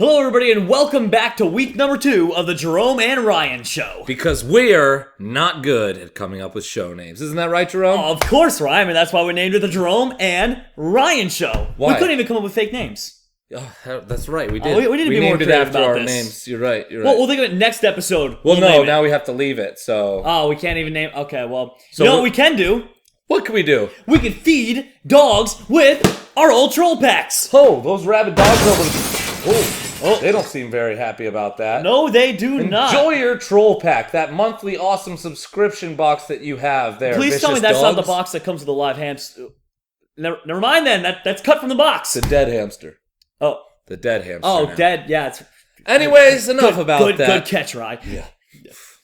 Hello everybody and welcome back to week number 2 of the Jerome and Ryan show. Because we're not good at coming up with show names. Isn't that right, Jerome? Of course, Ryan. I mean, that's why we named it the Jerome and Ryan show. Why? We couldn't even come up with fake names. Oh, that's right, we did. We need to be more named it creative after about our this. names. You're right, Well, we'll think of it next episode. Well, no, name it. now we have to leave it, so... Oh, we can't even name... Okay, well... So you know what we can do? What can we do? We can feed dogs with our old troll packs. Oh, those rabid dogs over the... Oh, they don't seem very happy about that. No, they do not. Enjoy your troll pack, that monthly awesome subscription box that you have there. Please tell me Vicious that's not the dogs. box that comes with a live hamster. Never mind then. That's cut from the box. The dead hamster. Oh. The dead hamster. Oh, now. dead. Yeah, it's... Anyways, enough about that. Good catch, Ryan. Yeah.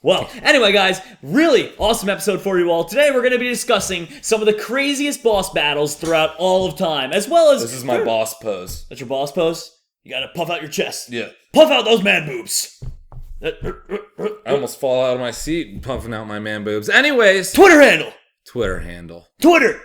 Well, anyway, guys, really awesome episode for you all. Today, we're going to be discussing some of the craziest boss battles throughout all of time, as well as... This is my boss pose. That's your boss pose? You got to puff out your chest. Yeah. Puff out those man boobs. I almost fall out of my seat puffing out my man boobs. Anyways. Twitter handle. Twitter handle. Twitter.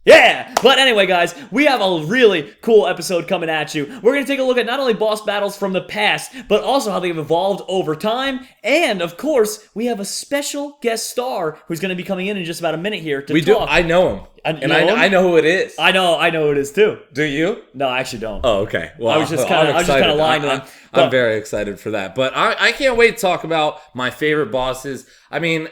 Yeah! But anyway, guys, we have a really cool episode coming at you. We're going to take a look at not only boss battles from the past, but also how they've evolved over time. And, of course, we have a special guest star who's going to be coming in just about a minute here to talk. I know him. And I know who it is. I know who it is, too. Do you? No, I actually don't. Oh, okay. Well, I was just kind of lying to them. I'm very excited for that. But I can't wait to talk about my favorite bosses. I mean,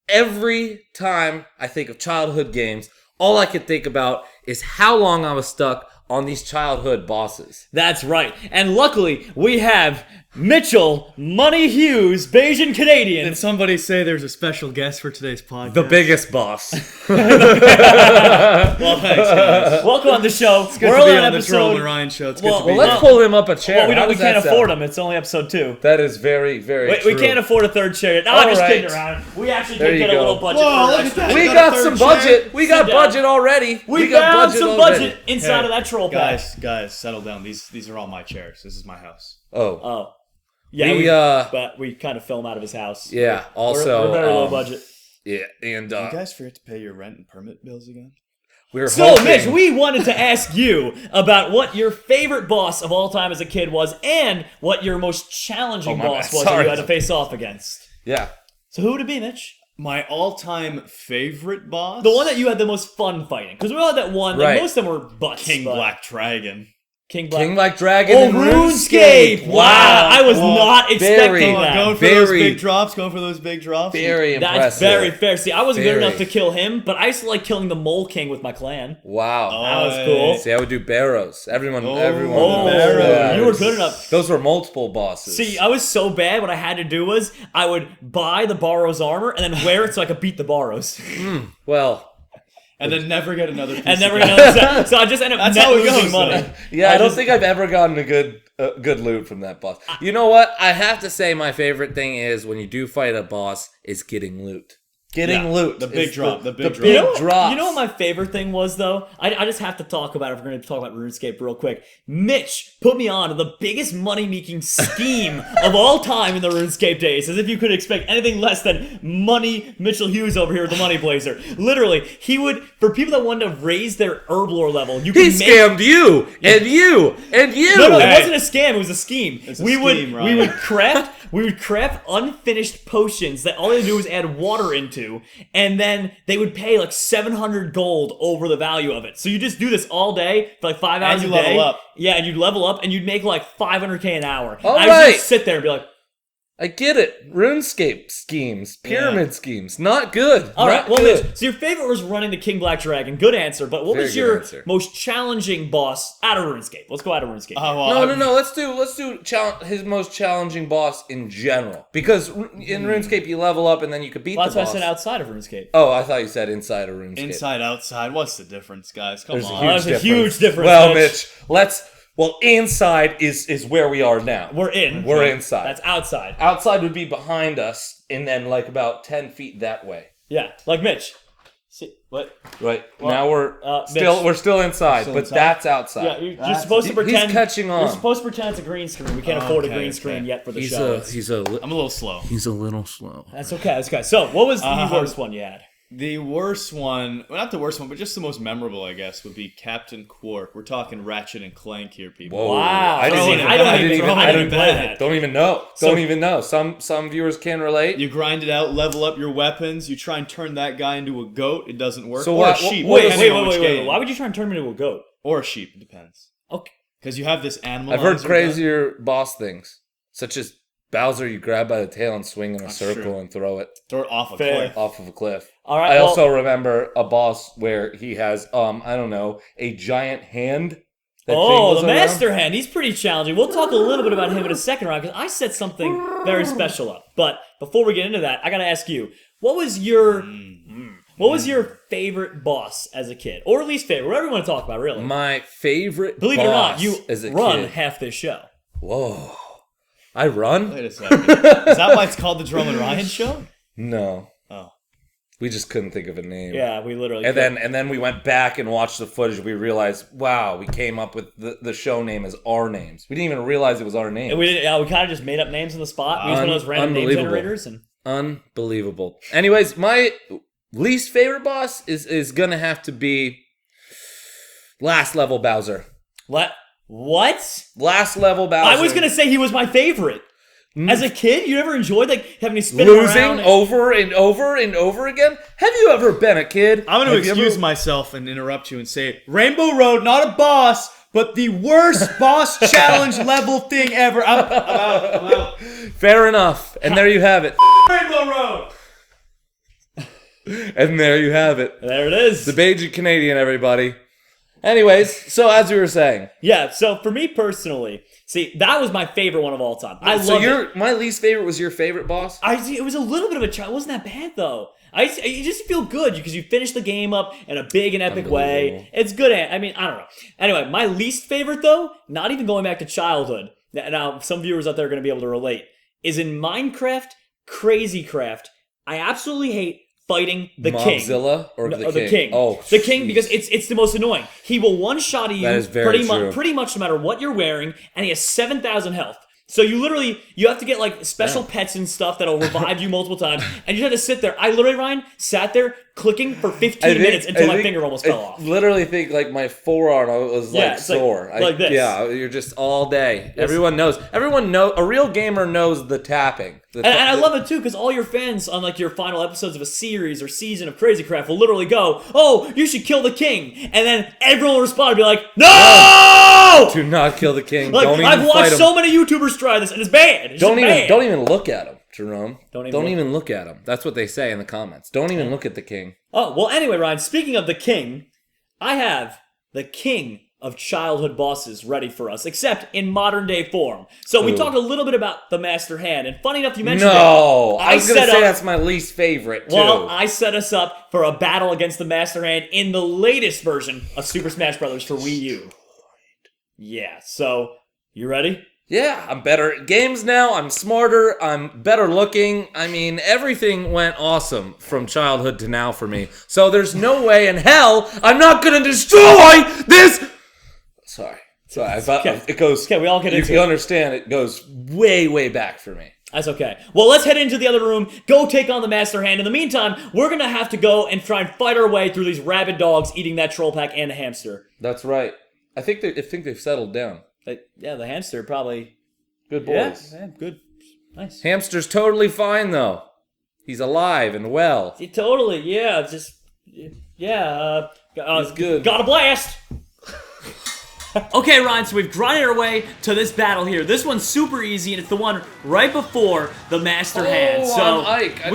every time I think of childhood games, all I can think about is how long I was stuck on these childhood bosses. That's right. And luckily, we have Mitchell Money Hughes, Bayesian Canadian. Did somebody say there's a special guest for today's podcast? The biggest boss. Well, thanks, guys. Welcome on the show. It's good to be on the Jerome and Ryan show. It's good to be Let's here. pull him up a chair. Well, we How can't does that afford sound? him. It's only episode 2. That is very, very true. We can't afford a third chair yet. No, I'm just kidding around. We actually There did you get a go. little budget. Whoa, for look an at that. extra. We got got a some third budget. chair? We got Sit down. budget already. We got found some already. budget inside of that troll pack. Guys, settle down. These are all my chairs. This is my house. Oh. Oh. Yeah, but we kind of film out of his house. Yeah, also... We're very low budget. Yeah, and You guys forget to pay your rent and permit bills again? we're So, hoping... Mitch, we wanted to ask you about what your favorite boss of all time as a kid was and what your most challenging my boss bad. was that Sorry. you had to face off against. Yeah. So who would it be, Mitch? My all-time favorite boss? The one that you had the most fun fighting. Because we all had that one. Like, Right. most of them were butts. King but- Black Dragon. King Black. King Black Dragon Oh, and RuneScape! Wow, I was Well, not expecting that. Going for those big drops. Going for those big drops. Very impressive. That's very fair. See, I wasn't good Very. enough to kill him, but I used to like killing the Mole King with my clan. Wow. That was cool. See, I would do barrows. Everyone. Oh, Barrows. Yeah, you were good enough. Those were multiple bosses. See, I was so bad, what I had to do was, I would buy the Barrows armor and then wear it so I could beat the Barrows. well, And then never get another piece And never again. gonna set. So I just ended up That's net how it losing goes, money. though. yeah, I don't just- think I've ever gotten a good loot from that boss. You know what? I have to say my favorite thing is when you do fight a boss is getting loot. Getting loot. The big is drop. The big drop. You know, drops. you know what my favorite thing was, though? I just have to talk about it if we're going to talk about RuneScape real quick. Mitch put me on to the biggest money-making scheme of all time in the RuneScape days, as if you could expect anything less than money Mitchell Hughes over here with the Money Blazer. Literally, he would, for people that wanted to raise their herb lore level, you He could make... scammed you and you and you. No, Hey. it wasn't a scam. It was a scheme. It's a we scheme, would Ryan. craft unfinished potions that all they would do was add water into, and then they would pay like 700 gold over the value of it. So you just do this all day for like 5 hours you a day. level up. Yeah, and you'd level up, and you'd make like 500k an hour. All I would right. just sit there and be like, I get it. RuneScape schemes, pyramid schemes, not good. all right, Not well, good. Mitch, so your favorite was running the King Black Dragon. Good answer, but what Very was good your answer. most challenging boss out of RuneScape? Let's go out of RuneScape. No. Let's do his most challenging boss in general. Because in RuneScape you level up and then you could beat Well, the that's boss. why I said outside of RuneScape. Oh, I thought you said inside of RuneScape. Inside, outside. What's the difference, guys? Come There's a on. huge There's a difference. huge difference, Well, Mitch. Mitch, inside is where we are now. We're in. We're inside. That's outside. Outside would be behind us, and then like about 10 feet that way. Yeah, like Mitch. See what? Right Well, now we're Mitch. still inside, Still but inside? that's outside. Yeah, you're supposed to pretend. He's catching on. You're supposed to pretend it's a green screen. We can't afford a Okay, green okay. screen yet for the show. I'm a little slow. He's a little slow. That's okay. That's okay. So, what was the worst one you had? The worst one, well, not the worst one, but just the most memorable, I guess, would be Captain Quark. We're talking Ratchet and Clank here, people. Whoa. Wow. I don't even play that. Don't even know. Don't even know. Some viewers can relate. You grind it out, level up your weapons. You try and turn that guy into a goat. It doesn't work. So or what- a sheep. Wait. depending on which game. Why would you try and turn him into a goat? Or a sheep. It depends. Okay. Because you have this animal. I've heard crazier boss things, such as Bowser. You grab by the tail and swing in a circle true. and throw it Throw it off a Fair. cliff. off of a cliff. All right. I also remember a boss where he has, I don't know, a giant hand. That Oh, jingles the around. Master Hand. He's pretty challenging. We'll talk a little bit about him in a second round because I set something very special up. But before we get into that, I gotta ask you, what was your favorite boss as a kid, or least favorite, whatever you want to talk about, really? My favorite Believe it or not, boss you as a run kid. half this show. Whoa. I run? Wait a second. Is that why it's called the Jerome and Ryan show? No. Oh. We just couldn't think of a name. Yeah, we literally. And then we went back and watched the footage. We realized, wow, we came up with the show name as our names. We didn't even realize it was our name. And we didn't. We kind of just made up names on the spot. We used one of those random name Unbelievable. generators, and Unbelievable. Anyways, my least favorite boss is gonna have to be last level Bowser. what? Last level Bowser. I was gonna say he was my favorite. As a kid, you never enjoyed like having to spin him losing around. over and over and over again. Have you ever been a kid? I'm going to excuse myself and interrupt you and say, Rainbow Road, not a boss, but the worst boss challenge level thing ever. I'm out. Fair enough. And there you have it. Rainbow Road. And there you have it. There it is. The Beijing Canadian, everybody. Anyways, so as we were saying, Yeah, so for me personally, see, that was my favorite one of all time. I so love it. my least favorite was your favorite boss? It was a little bit of a challenge. It wasn't that bad though. You just feel good because you finish the game up in a big and epic way. It's good. I mean, I don't know. Anyway, my least favorite though, not even going back to childhood. Now, some viewers out there are going to be able to relate. Is in Minecraft, Crazy Craft. I absolutely hate fighting the king. Mobzilla or the king? The king. Oh, the king, because it's the most annoying. He will one-shot you That is very true. pretty much no matter what you're wearing, and he has 7,000 health. So you have to get like special pets and stuff that'll revive you multiple times, and you have to sit there. I literally, Ryan, sat there clicking for 15 minutes until my finger almost fell off. Literally think like my forearm was like it's like- sore. like this. Yeah, you're just all day. Everyone knows. A real gamer knows the tapping. And I love it too, because all your fans on like your final episodes of a series or season of Crazy Craft will literally go, "Oh, you should kill the king," and then everyone will respond and be like, "No! Do not kill the king. Like, Don't even I've fight watched him. so many YouTubers try this, and it's bad. It's Don't just even bad. don't even look at him, Jerome. Don't Don't even even look at him. That's what they say in the comments. Don't even look at the king. Oh, well, anyway, Ryan, speaking of the king, I have the king of childhood bosses ready for us, except in modern day form. So we Ooh. talked a little bit about the Master Hand, and funny enough, you mentioned No, it. I was gonna set say up- that's my least favorite too. Well, I set us up for a battle against the Master Hand in the latest version of Super Smash Bros. For Wii U. Yeah, so, you ready? Yeah, I'm better at games now. I'm smarter. I'm better looking. I mean, everything went awesome from childhood to now for me. So there's no way in hell I'm not gonna destroy this. Sorry. I thought it goes. Okay, we all get into You it. understand? It goes way, way back for me. That's okay. Well, let's head into the other room, go take on the Master Hand. In the meantime, we're gonna have to go and try and fight our way through these rabid dogs eating that troll pack and the hamster. That's right. I think they've settled down. Yeah, the hamster probably. Good boys. Yeah, good. Nice. Hamster's totally fine though. He's alive and well. Totally, yeah, just. Yeah, He's good. Got a blast! Okay, Ryan, so we've grinded our way to this battle here. This one's super easy, and it's the one right before the Master Hand. So I'm Ike.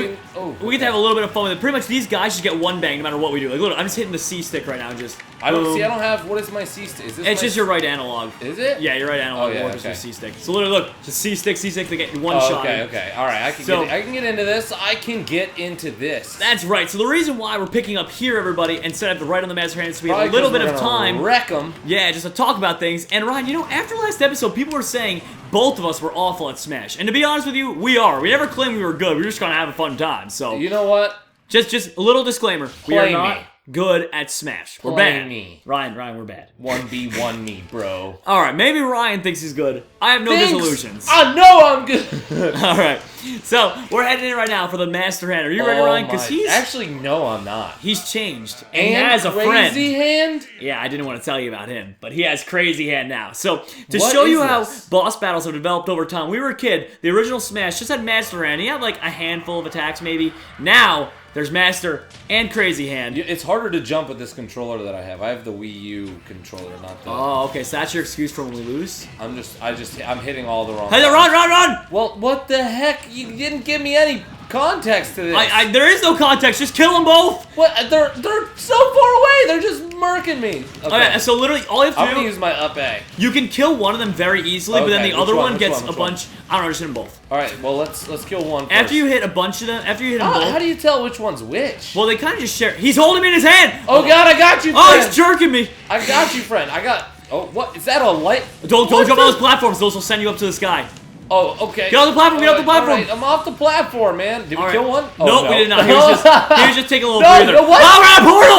we get to have a little bit of fun with it. Pretty much, these guys just get one bang no matter what we do. Like, look, I'm just hitting the C stick right now, and just. I don't boom. have. What is my C stick? It's just your right analog. Is it? Yeah, your right analog. Oh, yeah, just okay. your C stick. So literally, look, just C stick, they get one Oh, shot. okay. All right, I can get into this. I can get into this. That's right. So the reason why we're picking up here, everybody, instead of right on the Master Hand, is so we have Probably a little 'cause bit we're of gonna time. Wreck them. Yeah, just to talk about things. And Ryan, after last episode, people were saying both of us were awful at Smash. And to be honest with you, we are. We never claimed we were good. We were just gonna have a fun time. So You know what? just a little disclaimer. We are Play not. me. good at Smash. We're Play bad. me. Ryan, we're bad. 1v1 me, bro. All right, maybe Ryan thinks he's good. I have no disillusions. I know I'm good. All right, so we're heading in right now for the Master Hand. Are you ready, Ryan? Because he's actually no, I'm not. He's changed and he has a friend. Crazy Hand. Yeah, I didn't want to tell you about him, but he has Crazy Hand now. So to What show is you how this? boss battles have developed over time, we were a kid. The original Smash just had Master Hand. He had like a handful of attacks, maybe. Now there's Master and Crazy Hand. It's harder to jump with this controller that I have. I have the Wii U controller, not the. Oh, okay. So that's your excuse for when we lose. I'm hitting all the wrong. Hey, run! Well, what the heck? You didn't give me any context to this. There is no context. Just kill them both. What? They're so far away. They're just murking me. Okay, so literally all you have to I'm do. gonna use my up A. You can kill one of them very easily, but then Okay, the other which one one? gets Which a one? bunch. I don't know. Just hit them both. All right. Well, let's kill one first. After you hit a bunch of them, after you hit them both. How do you tell which one's which? Well, they kind of just share. He's holding me in his hand. Oh God, I got you, friend. Oh, he's jerking me. I got you, friend. Oh, what? Is that a light? Don't jump on those platforms. Those will send you up to the sky. Oh, okay. Get off the platform. Get off the platform. All right, I'm off the platform, man. Did we kill one? Oh, nope, no. we did not. He was just taking a little breather. No, what? Oh, we're on a portal.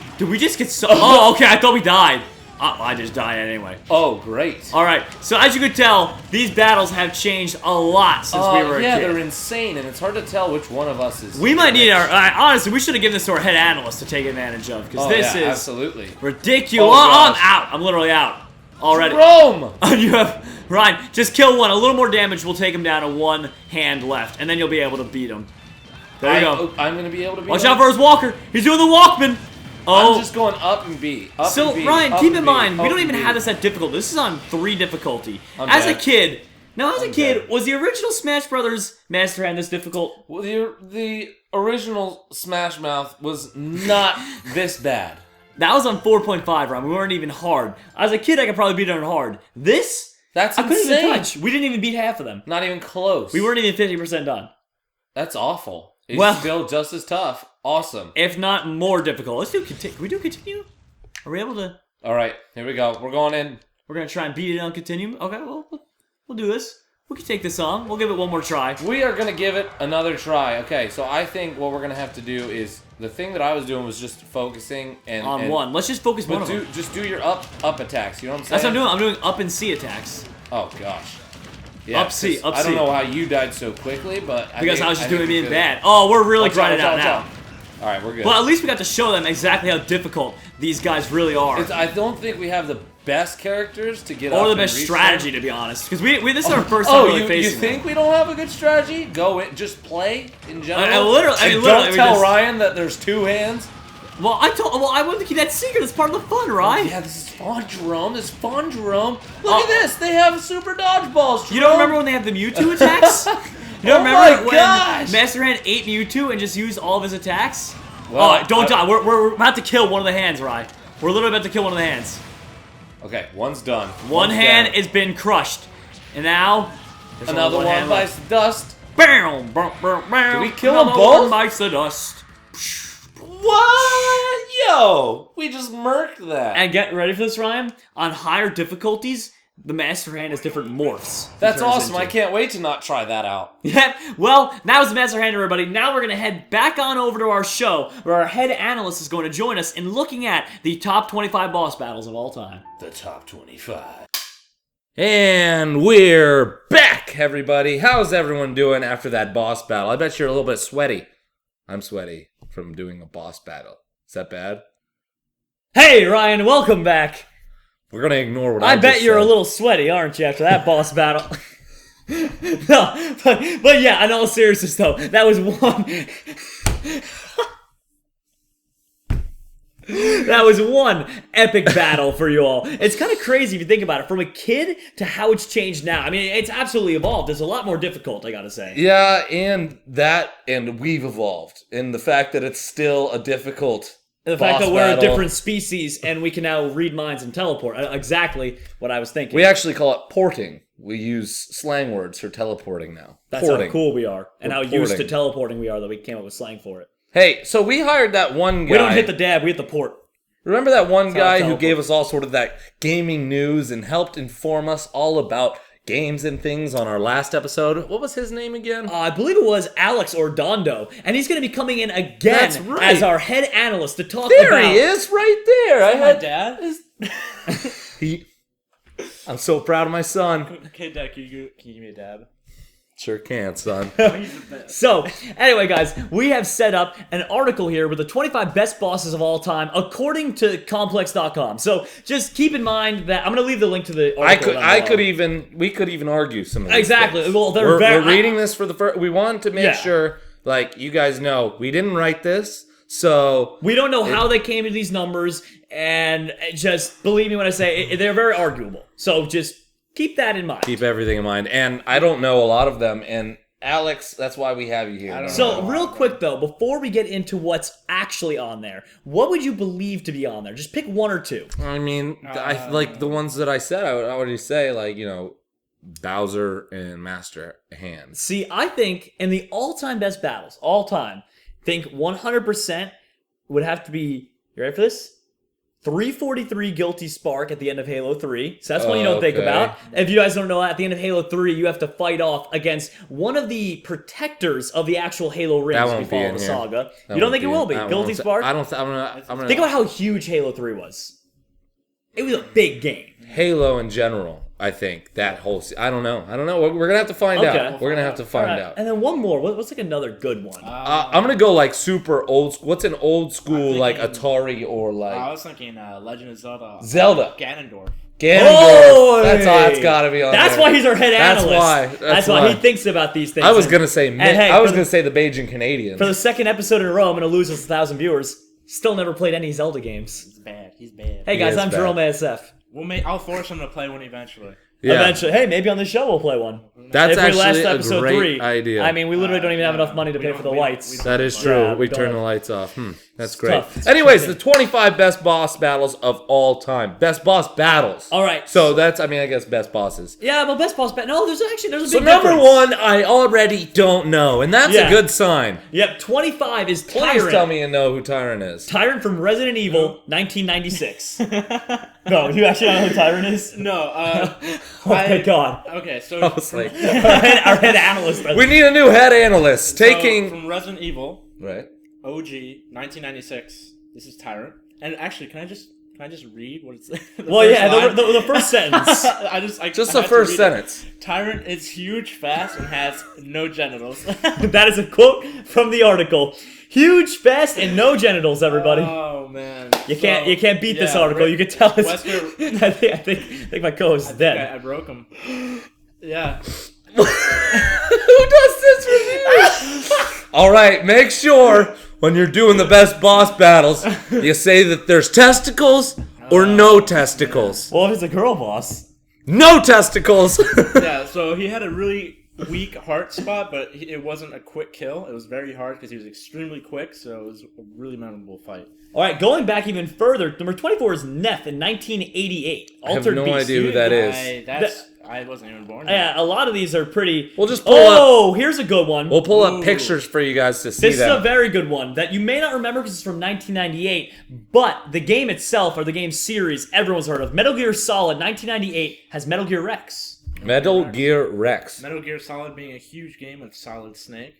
What? Did we just get so? Oh, okay. I thought we died. I just died anyway. Oh, great. All right. So as you could tell, these battles have changed a lot since we were a kid. Yeah, they're insane, and it's hard to tell which one of us is. We might need our. Honestly, we should have given this to our head analyst to take advantage of because this is absolutely ridiculous. Oh, I'm gosh. out. I'm literally out already. Jerome! You have Ryan. Just kill one. A little more damage will take him down to one hand left, and then you'll be able to beat him. There you go. I'm gonna be able to beat Watch him. out for his walker. He's doing the Walkman. Oh. I'm just going up and B. Up So, and B, Ryan, up keep and in B, mind, we up don't and even B. have this at difficult. This is on 3 difficulty. I'm As a dead. kid, was the original Smash Brothers Master Hand this difficult? Well, the original Smash Mouth was not this bad. That was on 4.5, Ryan. We weren't even hard. As a kid, I could probably beat it on hard. This, That's I couldn't insane. even touch. We didn't even beat half of them. Not even close. We weren't even 50% done. That's awful. It's Well- still just as tough. Awesome. If not more difficult. Let's do continue. Can we do continue? Are we able to? All right, here we go. We're going in. We're going to try and beat it on continue? Okay, well, we'll do this. We can take this on. We'll give it one more try. We are going to give it another try. Okay, so I think what we're going to have to do is the thing that I was doing was just focusing and On one. Let's just focus one But of them. just do your up attacks. You know what I'm saying? That's what I'm doing. I'm doing up and C attacks. Oh gosh. Yeah, Up C, 'cause up I don't C. know how you died so quickly, but Because I was just doing it being bad. Oh, we're really grinding out now. All right, we're good. Well, at least we got to show them exactly how difficult these guys really are. I don't think we have the best characters to get Or up the and best reach strategy, them. to be honest. Because this is our first time really you facing think them. we don't have a good strategy? Go in, just play in general. I mean, literally, don't we tell just- Ryan that there's 2 hands. Well, I wanted to keep that secret. It's part of the fun, right? Yeah, this is fun, Jerome. This is fun, Jerome. Look at this. They have super dodgeballs, Jerome. You don't remember when they have the Mewtwo attacks? You don't Oh remember my when gosh. Master Hand ate Mewtwo and just used all of his attacks? Well, Don't die. We're about to kill one of the hands, Ryan. We're literally about to kill one of the hands. Okay, one's done. One One's hand down. has been crushed. And now... there's only Another one hand left. bites the dust. Bam, bam, bam, bam. Did we kill Another them both? one bites the dust. What? Yo, we just murked that. And get ready for this, Ryan. On higher difficulties, the Master Hand has different morphs. it That's turns awesome. into. I can't wait to not try that out. Yeah, well, that was the Master Hand, everybody. Now we're going to head back on over to our show, where our head analyst is going to join us in looking at the top 25 boss battles of all time. The top 25. And we're back, everybody. How's everyone doing after that boss battle? I bet you're a little bit sweaty. I'm sweaty from doing a boss battle. Is that bad? Hey, Ryan, welcome back. We're going to ignore what I bet just you're said. a little sweaty, aren't you, after that boss battle? No, but yeah, in all seriousness, though, that was one... That was one epic battle for you all. It's kind of crazy if you think about it. From a kid to how it's changed now. I mean, it's absolutely evolved. It's a lot more difficult, I gotta say. Yeah, and we've evolved. And the fact that it's still a difficult The fact boss that we're a battle. different species and we can now read minds and teleport. Exactly what I was thinking. We actually call it porting. We use slang words for teleporting now. That's porting. how cool we are. And We're how used to porting. teleporting we are that we came up with slang for it. Hey, so we hired that one guy. We don't hit the dab, we hit the port. Remember that one how I guy who teleport. gave us all sort of that gaming news and helped inform us all about games and things on our last episode. What was his name again? I believe it was Alex Ordondo, and he's going to be coming in again That's right. as our head analyst to talk There about. he is, right there. I My had dad. I'm so proud of my son. Okay, Dad, can you give me a dab? Sure can, son. So, anyway, guys, we have set up an article here with the 25 best bosses of all time, according to Complex.com. So, just keep in mind that I'm going to leave the link to the article. We could even argue some of these Exactly. things. Well, we're reading this for the first. We wanted to make Yeah. sure, like, you guys know, we didn't write this, so We don't know how they came to these numbers, and just believe me when I say they're very arguable. So, just keep that in mind. keep everything in mind. And I don't know a lot of them. And Alex, that's why we have you here. So, real quick though, before we get into what's actually on there, what would you believe to be on there? Just pick one or two. I mean, I like the ones that I said. I would already say, like, Bowser and Master Hands. See, I think in the all-time best battles, all time, think 100% would have to be, you ready for this? 343 Guilty Spark at the end of Halo 3. So that's one you don't think Okay. about. If you guys don't know, at the end of Halo 3, you have to fight off against one of the protectors of the actual Halo rings That if you won't be follow in the here. saga. That You don't won't think it will be? that Guilty won't- Spark? I don't. I'm gonna. Think about how huge Halo 3 was. It was a big game. Halo in general. I think that whole. I don't know. We're gonna have to find Okay. out. We're gonna have to find Alright, out. and then one more. What's like another good one? I'm gonna go like super old. What's an old school I'm like thinking- Atari or I like was thinking Legend of Zelda. Zelda? Ganondorf. Ganondorf. That's gotta be on. That's there. why he's our head That's analyst. why. That's why he thinks about these things. I was And gonna say. hey, I was for gonna say the Beijing Canadian. for the second episode in a row, I'm gonna lose us 1,000 viewers. Still never played any Zelda games. He's bad. He's bad. Hey guys, is I'm bad. JeromeASF. I'll force him to play one eventually. Yeah. Eventually, hey, maybe on the show we'll play one. That's If we actually last a episode great 3, idea. I mean, we literally don't even have enough money to We pay don't- for the we don't- lights. we don't- That is true. Yeah, we go turn ahead. the lights off. That's It's great. tough. It's Anyways, tricky. the 25 best boss battles of all time. Best boss battles. All right. So that's, I guess, best bosses. Yeah, well, best boss bet. No, there's a big So number difference. 1, I already don't know, and that's Yeah. a good sign. Yep, 25 is Please Tyrant. tell me you know who Tyrant is. Tyrant from Resident Evil, 1996. No, you actually don't know who Tyrant is? No. Oh my god. Okay, so I was like, Our head analyst. we need a new head analyst. Taking from Resident Evil right. OG 1996. This is Tyrant. And actually, can I just read what it's? Well, yeah, the first sentence. Just I the have to first read it. sentence. Tyrant is huge, fast, and has no genitals. That is a quote from the article. Huge, fast, and no genitals, everybody. Oh man, You can't beat this yeah, article. You can tell it's. Wesker- I think my co-host is dead. I broke him. Yeah. Who does this review? All right, make sure when you're doing the best boss battles, you say that there's testicles or no testicles. Well, if it's a girl boss. No testicles. Yeah, so he had a really weak heart spot, but it wasn't a quick kill. It was very hard because he was extremely quick, so it was a really memorable fight. All right, going back even further, number 24 is Neff in 1988. I have Altered no Beast. idea who that is. I wasn't even born. Yeah, a lot of these are pretty. We'll just pull up. Oh, here's a good one. We'll pull up Ooh. pictures for you guys to see This is a them. very good one that you may not remember because it's from 1998, but the game itself, or the game series, everyone's heard of. Metal Gear Solid 1998 has Metal Gear Rex. Metal Gear Rex. Metal Gear Solid being a huge game with Solid Snake.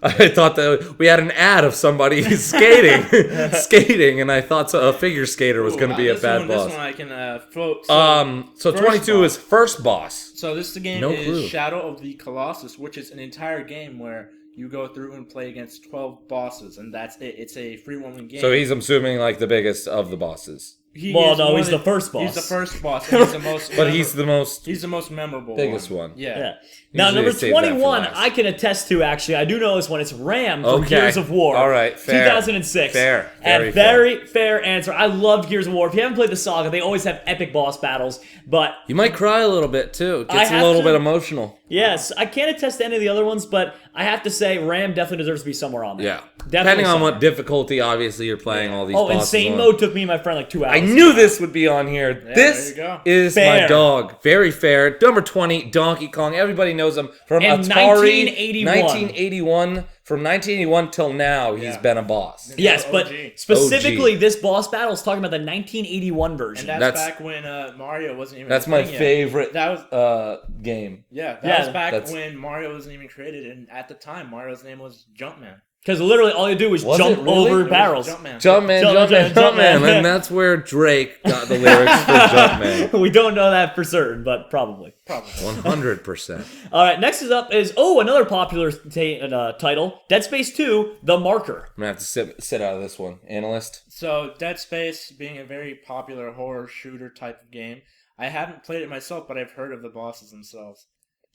I thought that we had an ad of somebody skating, and I thought a figure skater was going to be a bad boss. This one I can float. So first 22 boss. is first boss. So this game No is clue. Shadow of the Colossus, which is an entire game where you go through and play against 12 bosses, and that's it. It's a free-roaming game. So he's assuming like the biggest of the bosses. Well, is no, one he's of the first boss. He's the first boss. And he's the most. But he's the most. He's the most memorable. Biggest one. Yeah. Yeah. Now, Usually number they save that for 21, last. I can attest to, actually. I do know this one. It's Ram from Okay. Gears of War. All right, fair. 2006. Fair. And very fair answer. I loved Gears of War. If you haven't played the saga, they always have epic boss battles. But, You might cry a little bit too. It gets I a have little to- bit emotional. yes, I can't attest to any of the other ones, but I have to say Ram definitely deserves to be somewhere on there. Yeah. Definitely Depending on somewhere. what difficulty, obviously, you're playing all these Oh, bosses Insane on. Mode took me and my friend like 2 hours. I knew this would be on here. there This you go. is Fair. my dog. Very fair. Number 20, Donkey Kong. Everybody knows him from In Atari. 1981. 1981. from 1981 till now, he's been a boss. Yes, but OG. specifically, this boss battle is talking about the 1981 version. And that's back when Mario wasn't even. That's a my thing yet. favorite That was game. that Yeah, was back when Mario wasn't even created, and at the time Mario's name was Jumpman. Because literally all you do is Was jump it really? over It was barrels. Jumpman. Jumpman. And that's where Drake got the lyrics for Jumpman. We don't know that for certain, but probably. 100%. All right, next is up is another popular title, Dead Space 2: The Marker. I'm going to have to sit out of this one. Analyst? So Dead Space being a very popular horror shooter type of game, I haven't played it myself, but I've heard of the bosses themselves.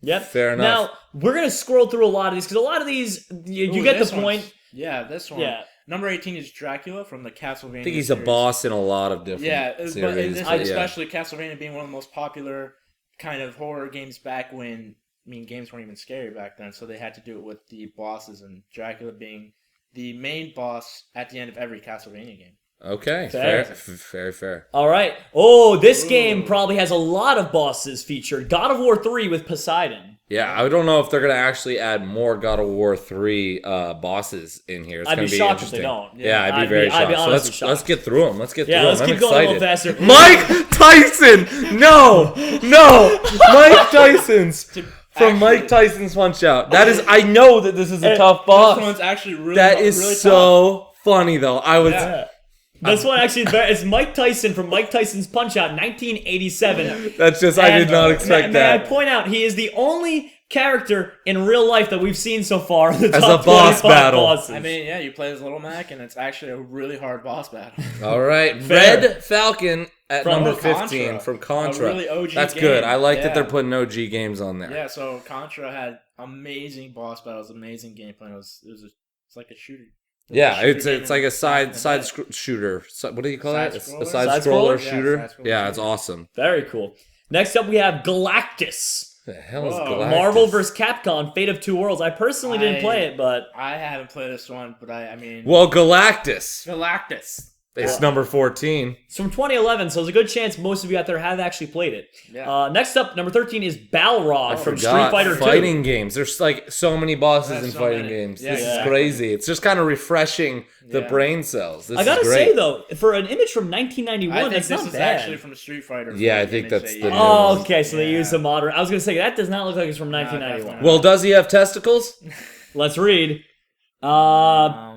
Yep. Fair enough. Now, we're going to scroll through a lot of these, because a lot of these, you get the point. Yeah, this one. Yeah. Number 18 is Dracula from the Castlevania I think he's series. a boss in a lot of different series. Especially Castlevania being one of the most popular kind of horror games back when, games weren't even scary back then, so they had to do it with the bosses, and Dracula being the main boss at the end of every Castlevania game. Okay, Fair. fair. All right. This game probably has a lot of bosses featured. God of War 3 with Poseidon. Yeah, I don't know if they're going to actually add more God of War 3 bosses in here. It's I'd going be to be shocked if interesting. they don't. Yeah, I'd be very shocked. So honestly let's get through them. Let's get through them. Let's I'm keep going a little excited. faster. Mike Tyson! No! Mike Tyson's from Mike Tyson's Punch Out. That is, I know that this is a tough boss. This one's actually really That is really so funny, though. I was... Yeah. This one actually is Mike Tyson from Mike Tyson's Punch-Out, 1987. That's just, I did not expect May I that. point out, he is the only character in real life that we've seen so far in the As top a boss 25 battle. bosses. you play as Little Mac, and it's actually a really hard boss battle. All right. Fair. Red Falcon at From number Contra. 15 from Contra. A really OG That's game. good. I like that they're Yeah. putting OG games on there. Yeah, so Contra had amazing boss battles, amazing gameplay. It's like a shooter. Yeah, Shooter it's game like a in side the shooter. What do you call that? Side-scroller? A side Side-scroller? scroller Yeah, shooter. side-scroller Yeah, shooter. it's awesome. Very cool. Next up, we have Galactus. The hell is Whoa. Galactus? Marvel vs. Capcom, Fate of Two Worlds. I personally didn't I- play it, but I haven't played this one, but Well, Galactus. Galactus. It's number 14. it's from 2011, so there's a good chance most of you out there have actually played it. Yeah. Next up, number 13 is Balrog from Street Forgot Fighter 2. fighting games. There's like so many bosses There's in so fighting many. games. Yeah, This is exactly. crazy. It's just kind of refreshing the Yeah. brain cells. This I gotta is great. say though, for an image from 1991, I think that's this not is bad. actually from Street Fighter. Yeah, I image think that's they the used. new Oh, one. okay, so they Yeah. used the modern. I was gonna say that does not look like it's from 1991. definitely Well, does he have testicles? Let's read.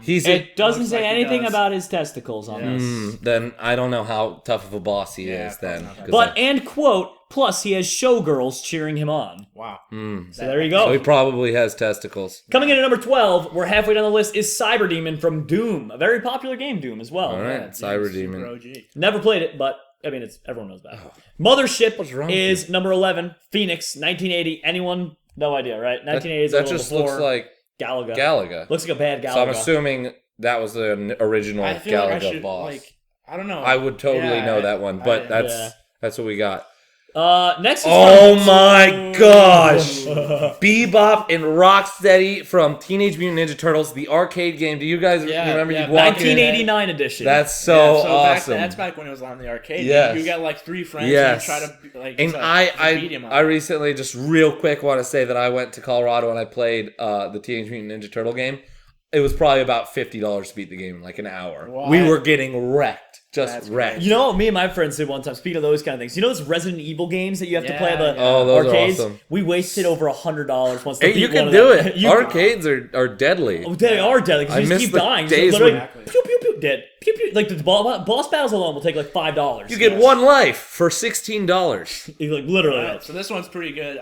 He's It doesn't looks say like he anything does. about his testicles on Yeah. this. Then I don't know how tough of a boss he Yeah, is then. probably not. 'cause But and quote, plus he has showgirls cheering him on. Wow. So there you so he go. probably has testicles. Coming in at number 12, we're halfway down the list, is Cyber Demon from Doom, a very popular game, Doom as well. All right, Yeah, Cyber super Demon. OG. Never played it, but I mean, everyone knows that. Mothership What's wrong with is number 11. Phoenix, 1980. Anyone? No idea, right? 1980 is a That little just before looks like Galaga. Galaga. Looks like a bad Galaga. So I'm assuming that was the original I feel like I Galaga should, boss. I don't know. I would totally Yeah, know that one, but I- that's what we got. Next is Oh from- my gosh! Bebop and Rocksteady from Teenage Mutant Ninja Turtles, the arcade game. Do you guys Yeah, remember yeah, you walking in? 1989 edition. That's so, Yeah, awesome. That's back when it was on the arcade. Yes. You got like 3 friends Yes. and you try to like. And beat him up. I recently, just real quick, want to say that I went to Colorado and I played the Teenage Mutant Ninja Turtle game. It was probably about $50 to beat the game in like an hour. What? We were getting wrecked. Just That's wrecked. You know what me and my friends did one time, speaking of those kind of things. You know those Resident Evil games that you have to play at the Yeah, yeah. Oh, those arcades? are awesome. We wasted over $100 once to Hey, beat you one can of do them. it. You- Arcades are deadly. Oh, they are deadly because I you just miss keep the dying. days So literally, when- pew, pew, pew, dead. Pew, pew. Like the boss battles alone will take like $5. You get one life for $16. Like literally. Alright, so this one's pretty good.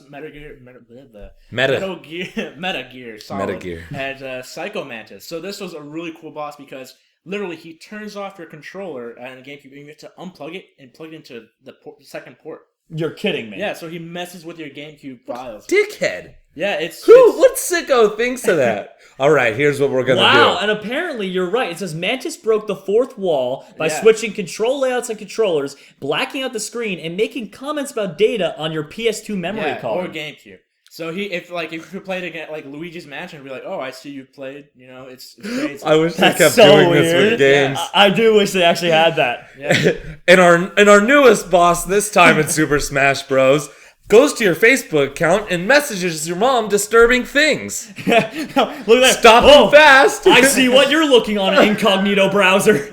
Metal Gear, Meta. Metal Gear, solid. Metal Gear. And Psycho Mantis. So this was a really cool boss because literally he turns off your controller and the GameCube, and you have to unplug it and plug it into the second port. You're kidding me. Yeah, so he messes with your GameCube files. Dickhead. Yeah, it's What sicko thinks of that? All right, here's what we're going to Wow, do. and apparently you're right. It says Mantis broke the fourth wall by Yeah. switching control layouts and controllers, blacking out the screen, and making comments about data on your PS2 memory or card. GameCube. So if you played again like Luigi's Mansion, it'd be like, oh, I see you played. You know, it's great. I wish they That's kept so doing this weird. with games. I do wish they actually had that. Yeah. And our newest boss this time in Super Smash Bros. goes to your Facebook account and messages your mom disturbing things. Look at that. Stop them fast. I see what you're looking on an incognito browser.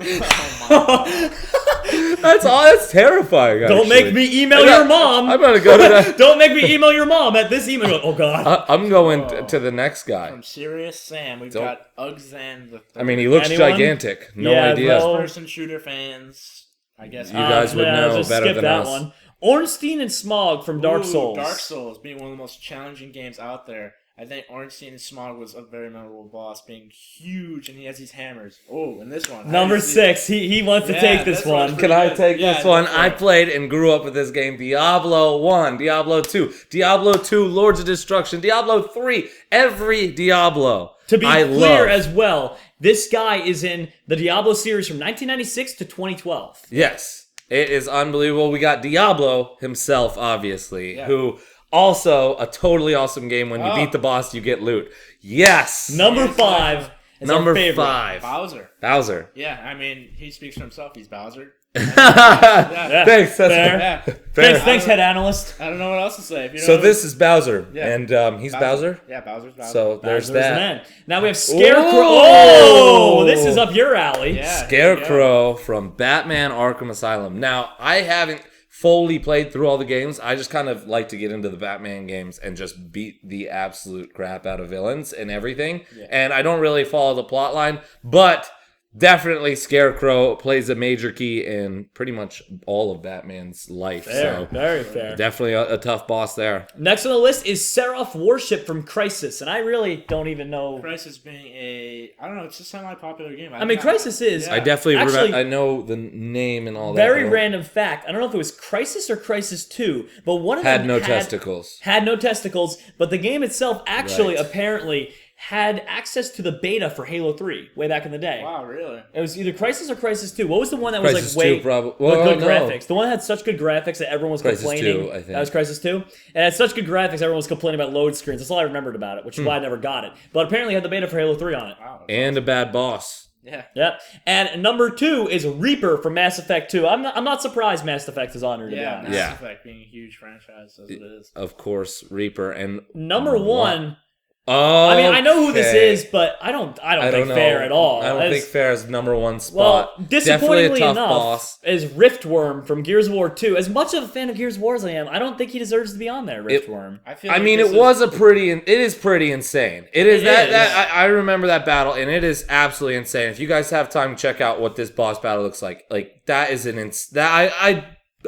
That's terrifying. Don't actually. make me email your mom. I'm gonna go to that. Don't make me email your mom at this email. Oh God. I'm going to the next guy. From Serious Sam, we've got Ugzan the Third. I mean, he looks Anyone? gigantic. No Yeah, idea. bro. First-person shooter fans, I guess. You guys would know just better skip than that us. one. Ornstein and Smog from Dark Souls. Dark Souls being one of the most challenging games out there. I think Ornstein and Smog was a very memorable boss, being huge, and he has these hammers. Oh, and this one. Number 6. He wants to Yeah, take this this one's one. pretty Can I good. take Yeah, this one? go for I it. played and grew up with this game. Diablo 1, Diablo 2, Diablo 2, Lords of Destruction, Diablo 3, every Diablo. To be I clear love. as well, this guy is in the Diablo series from 1996 to 2012. Yes, it is unbelievable. We got Diablo himself, obviously, Yeah. who also a totally awesome game. When you Oh. beat the boss, you get loot. Yes. Number Yes, 5 is Number our favorite. 5. Bowser. Bowser. Yeah, I mean, he speaks for himself. He's Bowser. Yeah, Thanks. That's fair. Yeah. fair. Thanks, head analyst. I don't know what else to say. If you So know- this is Bowser, Yeah. and he's Bowser. Yeah, Bowser's Bowser. So there's Bowser's the that. man. Now we have Scarecrow. Ooh. Oh, this is up your alley. Yeah. Scarecrow from Batman Arkham Asylum. Now, I haven't fully played through all the games. I just kind of like to get into the Batman games and just beat the absolute crap out of villains and everything. Yeah. And I don't really follow the plot line, but definitely Scarecrow plays a major key in pretty much all of Batman's life. Fair, So very fair. definitely a tough boss there. Next on the list is Seraph Worship from Crisis, and I really don't even know. Crisis being I don't know, it's a semi-popular game. I mean, Crisis is. Yeah. I definitely Actually, I know the name and all that. Very but random fact. I don't know if it was Crisis or Crisis 2, but one of Had them no testicles. Had no testicles, but the game itself actually Right. apparently had access to the beta for Halo 3 way back in the day. Wow, really? It was either Crisis or Crisis 2. What was the one that Crisis was like way 2 probably. with Well, good no. graphics? The one that had such good graphics that everyone was Crisis complaining. 2, I think. That was Crisis 2? And it had such good graphics everyone was complaining about load screens. That's all I remembered about it, which is why I never got it. But apparently it had the beta for Halo 3 on it. Wow. And a bad boss. Yeah. Yep. And number 2 is Reaper from Mass Effect 2. I'm not surprised Mass Effect is on here, to be Yeah, honest. Mass Yeah. Effect being a huge franchise as it is. Of course, Reaper and Number 1... Oh, I mean, I know who this is, but I don't think know. fair at all. I don't As- think fair is number one Well, spot. disappointingly Definitely a tough enough, boss. is Riftworm from Gears of War 2. As much of a fan of Gears of War as I am, I don't think he deserves to be on there, Riftworm. I mean, this it was a pretty. It is pretty insane. It is It that. is. That I remember that battle, and it is absolutely insane. If you guys have time, check out what this boss battle looks like. Like that is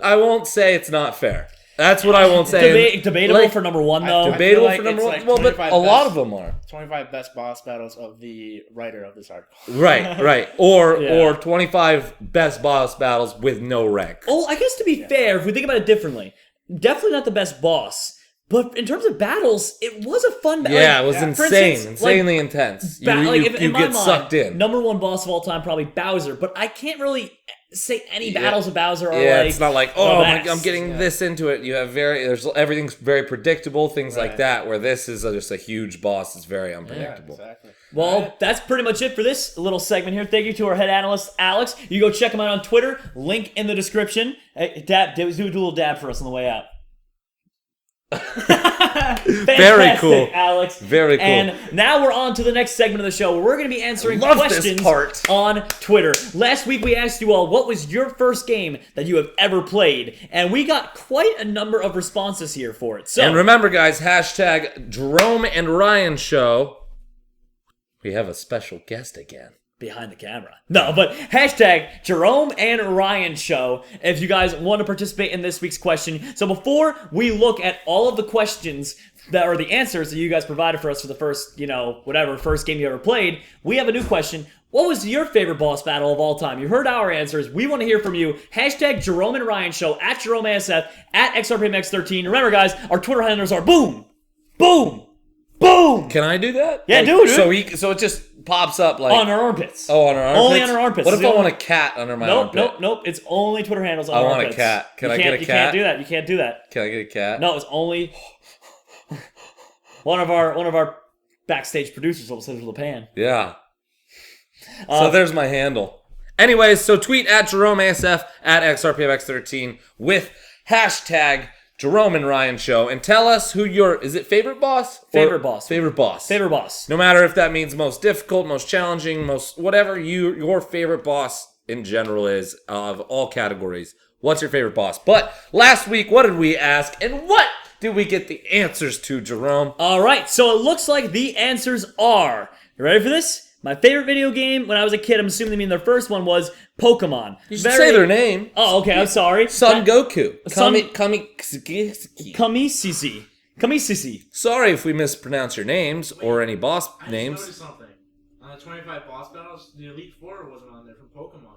I won't say it's not fair. That's what I won't say. Debatable Like, for number 1, though. Debatable like for number it's one. like Well, but 25 a lot best- of them are. 25 best boss battles of the writer of this article. Right. Or Yeah. or 25 best boss battles with no rank. Oh, I guess to be fair, if we think about it differently, definitely not the best boss. But in terms of battles, it was a fun battle. Yeah, it was For insane, instance, like, insanely intense. You, in you my get mind, sucked in. Number 1 boss of all time, probably Bowser. But I can't really say any Yeah. battles of Bowser are Yeah, like. it's not like, the oh, best. I'm getting this into it. You have everything's very predictable, things like Right. that. Where this is just a huge boss, it's very unpredictable. exactly. Well, that's pretty much it for this little segment here. Thank you to our head analyst, Alex. You go check him out on Twitter. Link in the description. Hey, do a little dab for us on the way out. Very cool. Alex. Very cool. And now we're on to the next segment of the show where we're going to be answering Love this questions part. on Twitter. Last week we asked you all, what was your first game that you have ever played? And we got quite a number of responses here for it. So, And remember, guys, hashtag Jerome and Ryan show. We have a special guest again. behind the camera. No, but hashtag Jerome and Ryan show if you guys want to participate in this week's question. So before we look at all of the questions that are the answers that you guys provided for us for the first, first game you ever played, we have a new question. What was your favorite boss battle of all time? You heard our answers. We want to hear from you. Hashtag Jerome and Ryan show, at JeromeASF, at XRPMX13. Remember, guys, our Twitter handles are boom, boom, boom. Can I do that? Yeah, do it, dude. So it just pops up like On our armpits. Oh, on our armpits. Only on our armpits. What if It's I the want a only- cat under my armpit? Nope. It's only Twitter handles on I our want a armpits. cat. Can I get a You cat? can't do that. You can't do that. Can I get a cat? No, it's only one of our backstage producers will send to the pan. Yeah. So there's my handle. Anyways, so tweet at JeromeASF at XRPMX13 with hashtag Jerome and Ryan Show, and tell us who your, is it favorite boss? Favorite boss. Favorite boss. Favorite boss. No matter if that means most difficult, most challenging, most whatever your favorite boss in general is of all categories. What's your favorite boss? But last week, what did we ask, and what did we get the answers to, Jerome? All right, so it looks like the answers are, you ready for this? My favorite video game when I was a kid, I'm assuming they mean their first one, was Pokemon. You should say their name. Oh, okay, I'm sorry. Son Goku. Kamisisi. Sorry if we mispronounce your names or any boss names. I just noticed something. On the 25 boss battles, the Elite Four wasn't on there from Pokemon.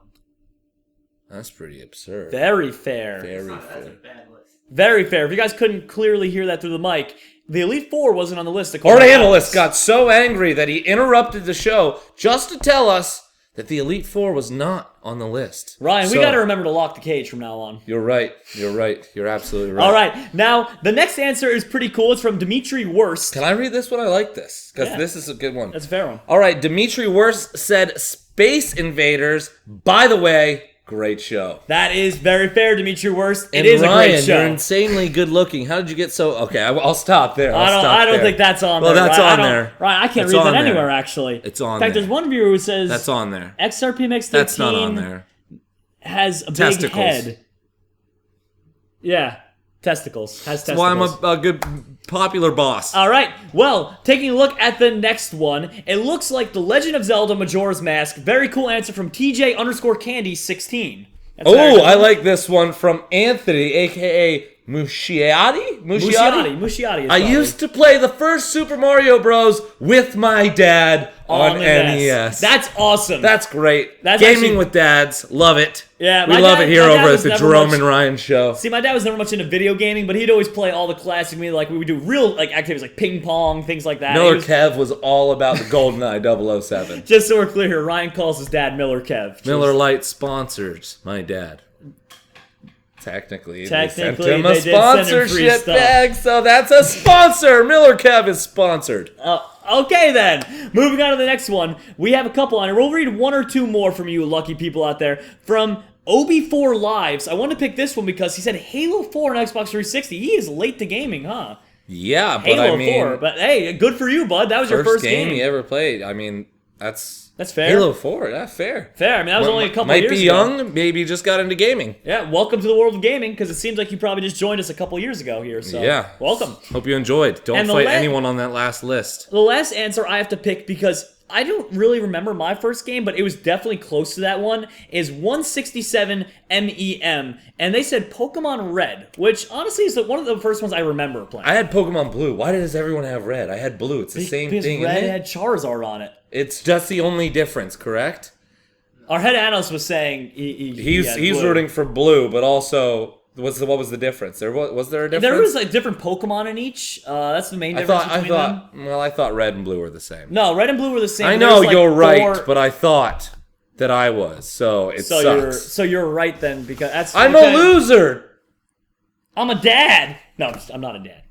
That's pretty absurd. Very fair. Very That's a fair. bad list. Very fair. If you guys couldn't clearly hear that through the mic, the Elite Four wasn't on the list. Our analyst got so angry that he interrupted the show just to tell us that the Elite Four was not on the list. Ryan, we So, got to remember to lock the cage from now on. You're right. You're right. You're absolutely right. All right. Now, the next answer is pretty cool. It's from Dimitri Wurst. Can I read this one? I like this because Yeah. this is a good one. That's a fair one. All right. Dimitri Wurst said Space Invaders. By the way, great show. That is very fair, Dimitri Wurst. And It is Ryan, a great show. you're insanely good looking. How did you get so... Okay, I'll stop there. I don't think that's on Well, there. that's Ryan. on there. Ryan, I can't It's read that on there. anywhere, actually. It's on In fact, there. there's one viewer who says That's on there. XRPMX13 That's not on there. has a big Testicles. head. Yeah, testicles. Has That's why testicles. I'm a good popular boss. All right. Well, taking a look at the next one, it looks like The Legend of Zelda Majora's Mask. Very cool answer from TJ_Candy16. That's very Oh, good. I like this one from Anthony, a.k.a. Musciati? Musciati is I used to play the first Super Mario Bros. With my dad on the NES. That's awesome. That's great. That's Gaming actually- with dads. Love it. Yeah, we my love dad- it here my dad over at was the never Jerome much- and Ryan Show. See, my dad was never much into video gaming, but he'd always play all the classic media, like we would do real like activities like ping pong, things like that. Miller He was- Kev was all about the GoldenEye 007. Just so we're clear here, Ryan calls his dad Miller Kev. Just- Miller Lite sponsors my dad. Technically, they sent Technically, him they a did send him free sponsorship stuff. bag, so that's a sponsor. Miller Kev is sponsored. Okay then, moving on to the next one. We have a couple on here. We'll read one or two more from you lucky people out there. From OB4 Lives, I want to pick this one because he said Halo 4 on Xbox 360. He is late to gaming, huh? Yeah, but Halo I mean, 4, but hey, good for you, bud. That was your first game. he ever played. I mean, that's fair. Halo 4, yeah, fair. Fair. I mean, that was only a couple Might years be ago. young, maybe just got into gaming. Yeah, welcome to the world of gaming, because it seems like you probably just joined us a couple years ago here. So Yeah. welcome. Hope you enjoyed. Don't And the fight la- anyone on that last list. The last answer I have to pick, because I don't really remember my first game, but it was definitely close to that one, is 167 MEM. And they said Pokemon Red, which honestly is one of the first ones I remember playing. I had Pokemon Blue. Why does everyone have Red? I had Blue. It's the same because thing, Red isn't it? had Charizard on it. It's just the only difference, correct? Our head analyst was saying he had He's Blue. rooting for Blue, but also what was the difference? Was there a difference? There was like different Pokemon in each. That's the main difference between them. I thought Red and Blue were the same. No, Red and Blue were the same. I There know was, like, you're right, four- but I thought that I was, so it sucks. So you're right then, because that's. I'm okay. a loser. I'm a dad. No, I'm not a dad.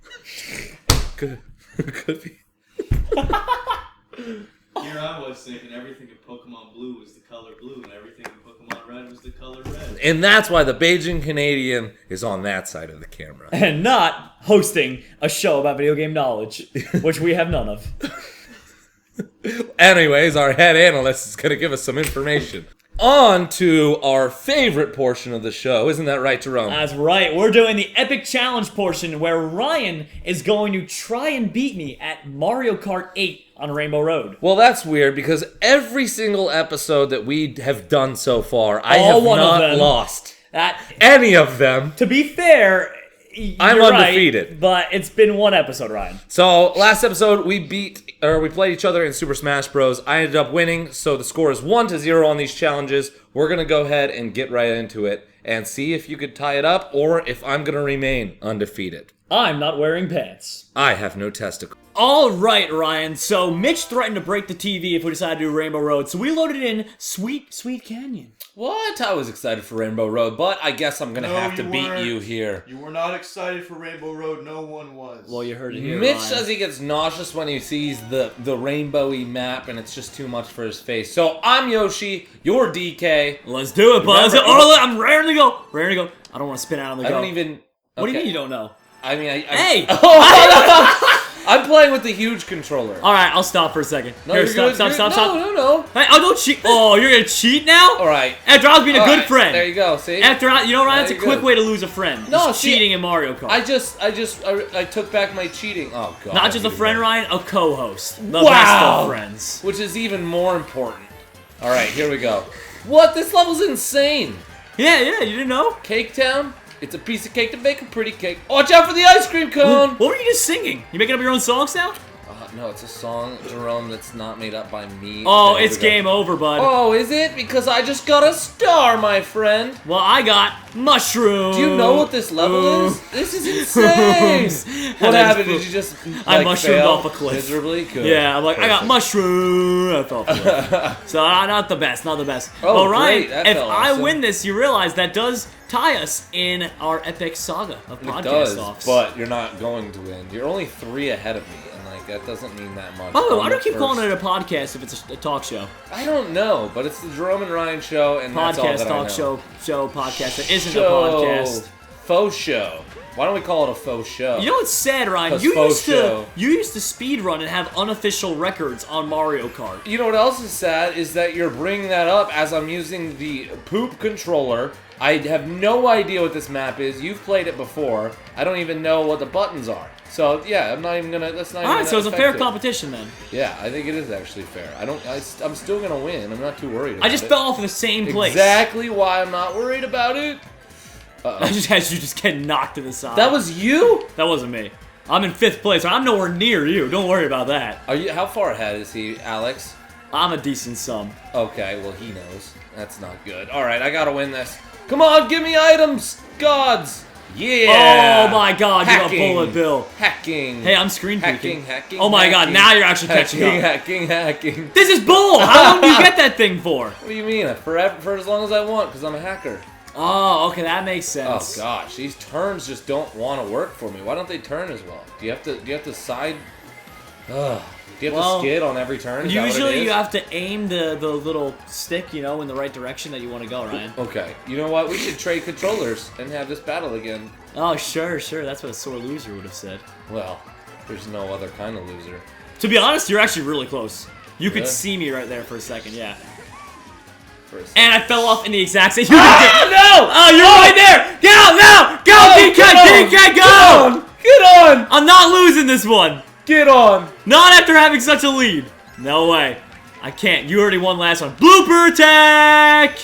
Could be. Here I was thinking everything in Pokemon Blue was the color blue, and everything in Pokemon Red was the color red. And that's why the Beijing Canadian is on that side of the camera. And not hosting a show about video game knowledge, which we have none of. Anyways, our head analyst is going to give us some information. On to our favorite portion of the show. Isn't that right, Jerome? That's right. We're doing the epic challenge portion where Ryan is going to try and beat me at Mario Kart 8 on Rainbow Road. Well, that's weird because every single episode that we have done so far, I All have one of not them. lost That, any of them. to be fair, I'm you're undefeated. right, but it's been one episode, Ryan. So last episode we played each other in Super Smash Bros. I ended up winning, so the score is 1-0 on these challenges. We're gonna go ahead and get right into it and see if you could tie it up or if I'm gonna remain undefeated. I'm not wearing pants. I have no testicles. All right, Ryan. So Mitch threatened to break the TV if we decided to do Rainbow Road, so we loaded in Sweet Canyon. What? I was excited for Rainbow Road, but I guess I'm gonna No, have to you beat weren't. you here. You were not excited for Rainbow Road. No one was. Well, you heard it here, Mitch Ryan. says he gets nauseous when he sees the rainbowy map and it's just too much for his face. So I'm Yoshi, you're DK. Let's do it, bud. Remember- I'm raring to go. Raring to go. I don't want to spin out on the I go. don't even What do you Okay. mean you don't know? I mean, Hey! I'm playing with the huge controller. All right, I'll stop for a second. No, Here, you're stop, good, stop, you're- stop, stop. No. Hey, oh, don't cheat. Oh, you're gonna cheat now? All right. After I was being a All good right, friend. There you go. See? After you know, Ryan, that's a Very quick good. way to lose a friend. No, Just see, cheating in Mario Kart. I took back my cheating. Oh god. Not just a even friend, more. Ryan, a co-host. The Wow. best of friends. Which is even more important. All right, here we go. What? This level's insane. Yeah, you didn't know? Cake Town. It's a piece of cake to bake a pretty cake. Watch out for the ice cream cone. What were you just singing? You making up your own songs now? No, it's a song, Jerome, that's not made up by me. Oh, Okay, it's here we go. game over, bud. Oh, is it? Because I just got a star, my friend. Well, I got mushroom. Do you know what this level is? This is insane. What happened? Did you just I like, mushroomed fail off a cliff. miserably? Good. Yeah, I'm like, I got Perfect. mushroom. I fell off a cliff. So, not the best, not the best. Oh, well, Ryan, great, that if felt I awesome. win this, you realize that does tie us in our epic saga of It podcast does, offs. but you're not going to win. You're only 3 ahead of me, and like that doesn't mean that much. By the way, why I'm do you keep the calling first. it a podcast if it's a talk show? I don't know, but it's the Jerome and Ryan show, and that's all Podcast, that I talk know. show, podcast that isn't Show. a podcast. Faux show. Why don't we call it a faux show? You know what's sad, Ryan? 'Cause You faux used to show. speed run and have unofficial records on Mario Kart. You know what else is sad is that you're bringing that up as I'm using the poop controller. I have no idea what this map is. You've played it before. I don't even know what the buttons are. So yeah, I'm not even gonna. That's not. All even right, so it's a fair effective. competition then. Yeah, I think it is actually fair. I'm still gonna win. I'm not too worried. About I just it. fell off in the same place. Exactly why I'm not worried about it. I just had you just get knocked to the side. That was you. That wasn't me. I'm in 5th place. I'm nowhere near you. Don't worry about that. Are you? How far ahead is he, Alex? I'm a decent sum. Okay, well he knows. That's not good. All right, I gotta win this. Come on, give me items, gods. Yeah. Oh my God, you got Hacking. bullet bill. Hacking. Hey, I'm screen peeking. Hacking. Oh my God, now you're actually catching up. Hacking. This is bull. How long do you get that thing for? What do you mean? Forever, for as long as I want, because I'm a hacker. Oh, okay, that makes Oh sense. gosh, these turns just don't want to work for me. Why don't they turn as well? Do you have to side? Ugh. Do you have Well, to skid on every turn? Is that what it Usually is? you have to aim the little stick, you know, in the right direction that you want to go, Ryan. Okay, you know what? We should trade controllers and have this battle again. Oh, sure. That's what a sore loser would have said. Well, there's no other kind of loser. To be honest, you're actually really close. You could Really? see me right there for a second, yeah. For a second. And I fell off in the exact same. no! Oh, you're right there! Get out now! Go, Oh, DK, go! Get on! I'm not losing this one. Get on! Not after having such a lead. No way. I can't. You already won last one. Blooper attack!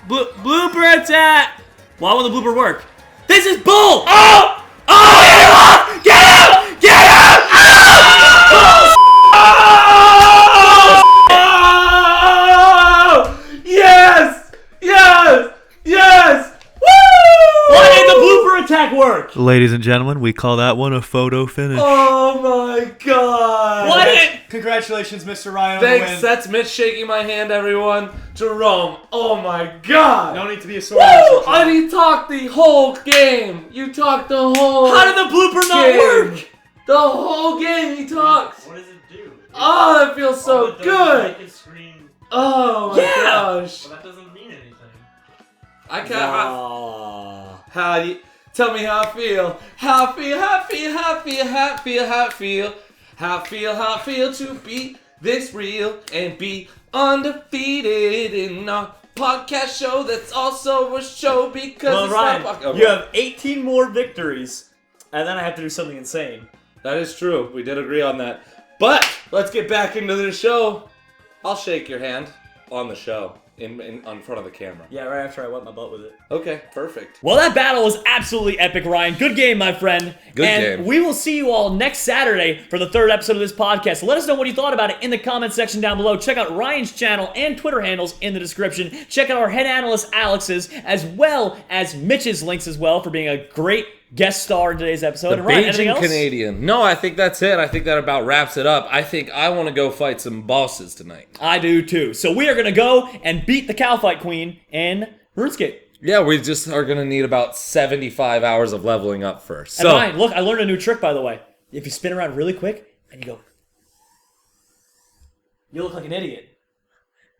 Blooper attack! Why won't the blooper work? This is bull! Oh! Oh! Get out! Get out! Oh! Yes! Yes! Yes! Woo! Why didn't the blooper attack work? Ladies and gentlemen, we call that one a photo finish. Oh my god! Why didn't... Congratulations, Mr. Ryan, on the Thanks, win. that's Mitch shaking my hand, everyone. Jerome, oh my god! No need to be a sore Woo! loser. And he talked the whole game. You talked the whole How did the blooper not game. work? The whole game he talked. What does it do? Oh, that feels so good. Make it scream, Oh my Yeah. gosh. but that doesn't mean anything. I can't. Aw. How do you tell me how I feel? How I feel? How I feel? How I feel? How I feel? How I feel? How I feel? How I feel to be this real and be undefeated in a podcast show that's also a show because Well, it's Ryan, not podcast. you have 18 more victories, and then I have to do something insane. That is true. We did agree on that. But let's get back into the show. I'll shake your hand on the show in front of the camera. Yeah, right after I wet my butt with it. Okay, perfect. Well, that battle was absolutely epic, Ryan. Good game, my friend. Good and game. we will see you all next Saturday for the 3rd episode of this podcast. Let us know what you thought about it in the comment section down below. Check out Ryan's channel and Twitter handles in the description. Check out our head analyst, Alex's, as well as Mitch's links as well for being a great guest star in today's episode. The And Ryan, anything Beijing else? Canadian. No, I think that's it. I think that about wraps it up. I think I want to go fight some bosses tonight. I do too. So we are going to go and beat the Cow Fight Queen in RuneScape. Yeah, we just are going to need about 75 hours of leveling up first. And So, Ryan, look, I learned a new trick, by the way. If you spin around really quick and you go, you look like an idiot.